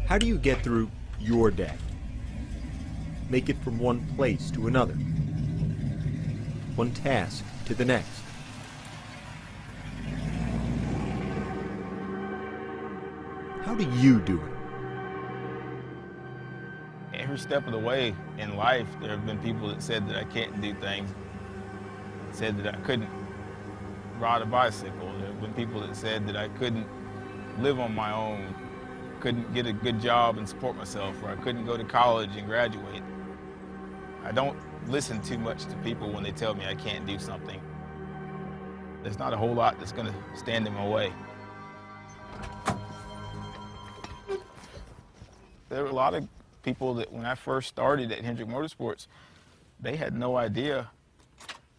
How do you get through your day? Make it from one place to another, one task to the next. How do you do it? Every step of the way in life, there have been people that said that I can't do things, said that I couldn't ride a bicycle. There have been people that said that I couldn't live on my own, couldn't get a good job and support myself, or I couldn't go to college and graduate. I don't listen too much to people when they tell me I can't do something. There's not a whole lot that's going to stand in my way. There were a lot of people that when I first started at Hendrick Motorsports, they had no idea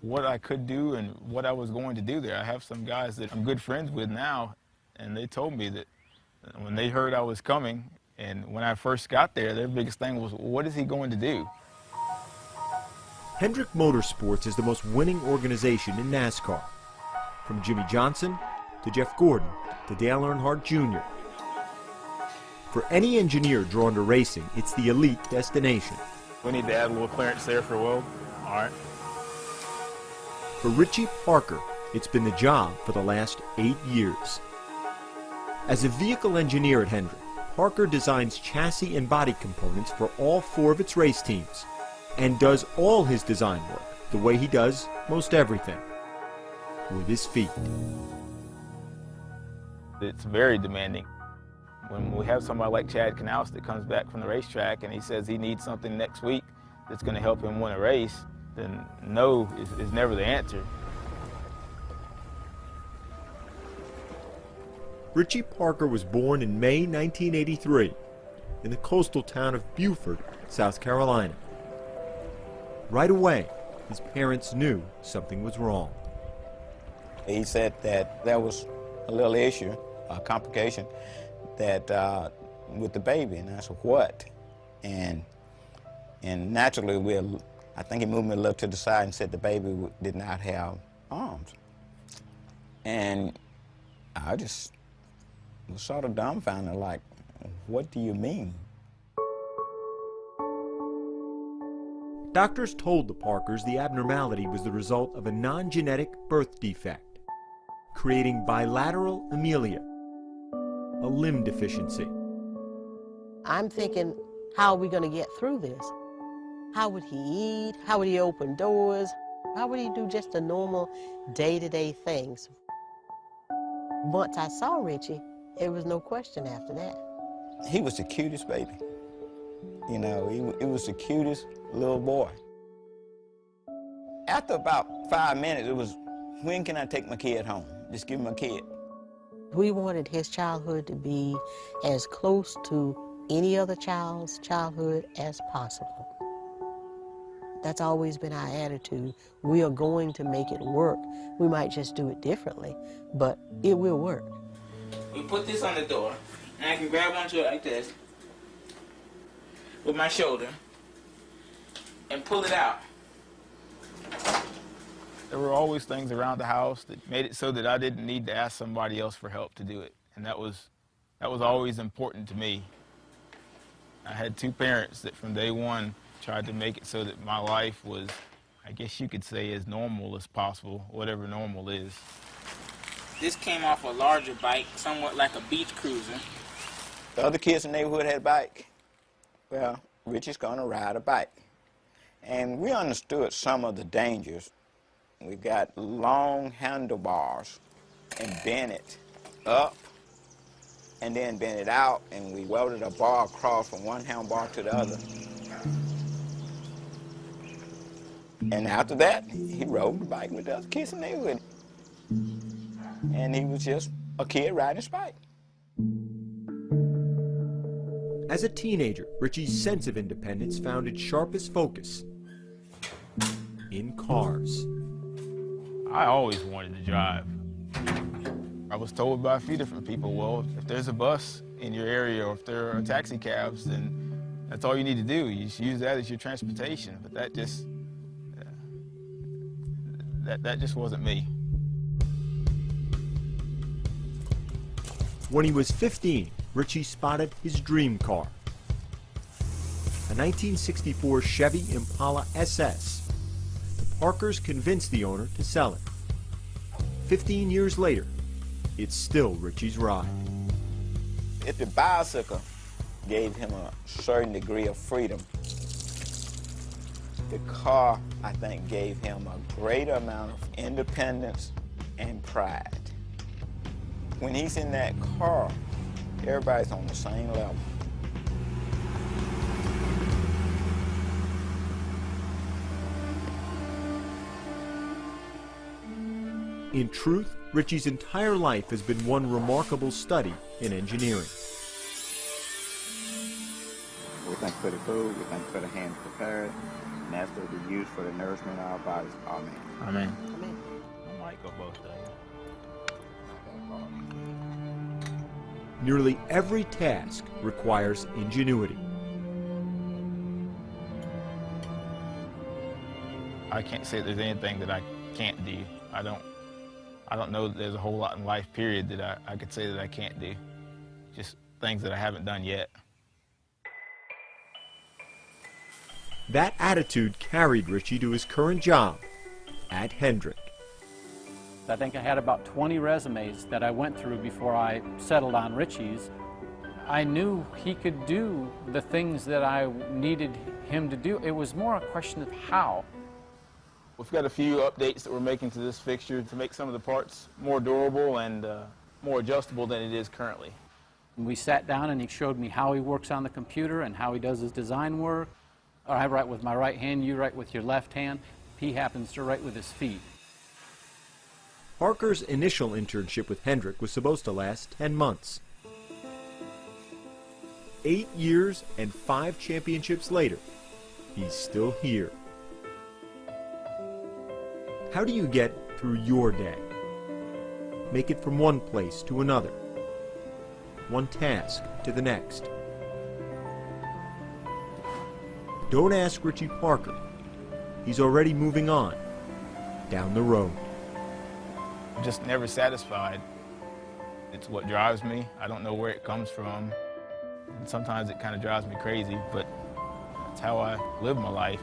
what I could do and what I was going to do there. I have some guys that I'm good friends with now, and they told me that when they heard I was coming, and when I first got there, their biggest thing was, what is he going to do? Hendrick Motorsports is the most winning organization in NASCAR. From Jimmy Johnson to Jeff Gordon to Dale Earnhardt Jr. For any engineer drawn to racing, it's the elite destination. We need to add a little clearance there for Will. All right. For Richie Parker, it's been the job for the last 8 years. As a vehicle engineer at Hendrick, Parker designs chassis and body components for all 4 of its race teams and does all his design work the way he does most everything, with his feet. It's very demanding. When we have somebody like Chad Knaus that comes back from the racetrack and he says he needs something next week that's going to help him win a race, then no is never the answer. Richie Parker was born in May 1983 in the coastal town of Beaufort, South Carolina. Right away, his parents knew something was wrong. He said that there was a little issue, a complication, that with the baby, and I said, what? And naturally, I think he moved me a little to the side and said the baby did not have arms. And I just was sort of dumbfounded, like, what do you mean? Doctors told the Parkers the abnormality was the result of a non-genetic birth defect, creating bilateral amelia, a limb deficiency. I'm thinking, how are we going to get through this? How would he eat? How would he open doors? How would he do just the normal day-to-day things? Once I saw Richie, it was no question after that. He was the cutest baby. You know, he was the cutest little boy. After about 5 minutes, it was, when can I take my kid home? Just give him a kid. We wanted his childhood to be as close to any other child's childhood as possible. That's always been our attitude. We are going to make it work. We might just do it differently, but it will work. We put this on the door, and I can grab onto it like this with my shoulder and pull it out. There were always things around the house that made it so that I didn't need to ask somebody else for help to do it, and that was always important to me. I had 2 parents that from day one tried to make it so that my life was, I guess you could say, as normal as possible, whatever normal is. This came off a larger bike, somewhat like a beach cruiser. The other kids in the neighborhood had a bike. Well, Richie's gonna ride a bike. And we understood some of the dangers. We got long handlebars and bent it up and then bent it out, and we welded a bar across from one handlebar to the other. And after that, he rode the bike with the other kids in the neighborhood. And he was just a kid riding his bike. As a teenager, Richie's sense of independence found its sharpest focus in cars. I always wanted to drive. I was told by a few different people, well, if there's a bus in your area or if there are taxi cabs, then that's all you need to do. You just use that as your transportation. But that just wasn't me. When he was 15, Richie spotted his dream car, a 1964 Chevy Impala SS. The Parkers convinced the owner to sell it. 15 years later, it's still Richie's ride. If the bicycle gave him a certain degree of freedom, the car, I think, gave him a greater amount of independence and pride. When he's in that car, everybody's on the same level. In truth, Richie's entire life has been one remarkable study in engineering. We thank you for the food, we thank you for the hands prepared, and that's to be used for the nourishment of our bodies. Amen. Amen. Amen. I might go both days. Nearly every task requires ingenuity. I can't say there's anything that I can't do. I don't know that there's a whole lot in life, period, that I could say that I can't do. Just things that I haven't done yet. That attitude carried Richie to his current job at Hendrick. I think I had about 20 resumes that I went through before I settled on Richie's. I knew he could do the things that I needed him to do. It was more a question of how. We've got a few updates that we're making to this fixture to make some of the parts more durable and more adjustable than it is currently. We sat down and he showed me how he works on the computer and how he does his design work. I write with my right hand, you write with your left hand. He happens to write with his feet. Parker's initial internship with Hendrick was supposed to last 10 months. 8 years and 5 championships later, he's still here. How do you get through your day? Make it from one place to another, one task to the next. Don't ask Richie Parker. He's already moving on, down the road. I'm just never satisfied. It's what drives me. I don't know where it comes from. And sometimes it kind of drives me crazy, but that's how I live my life.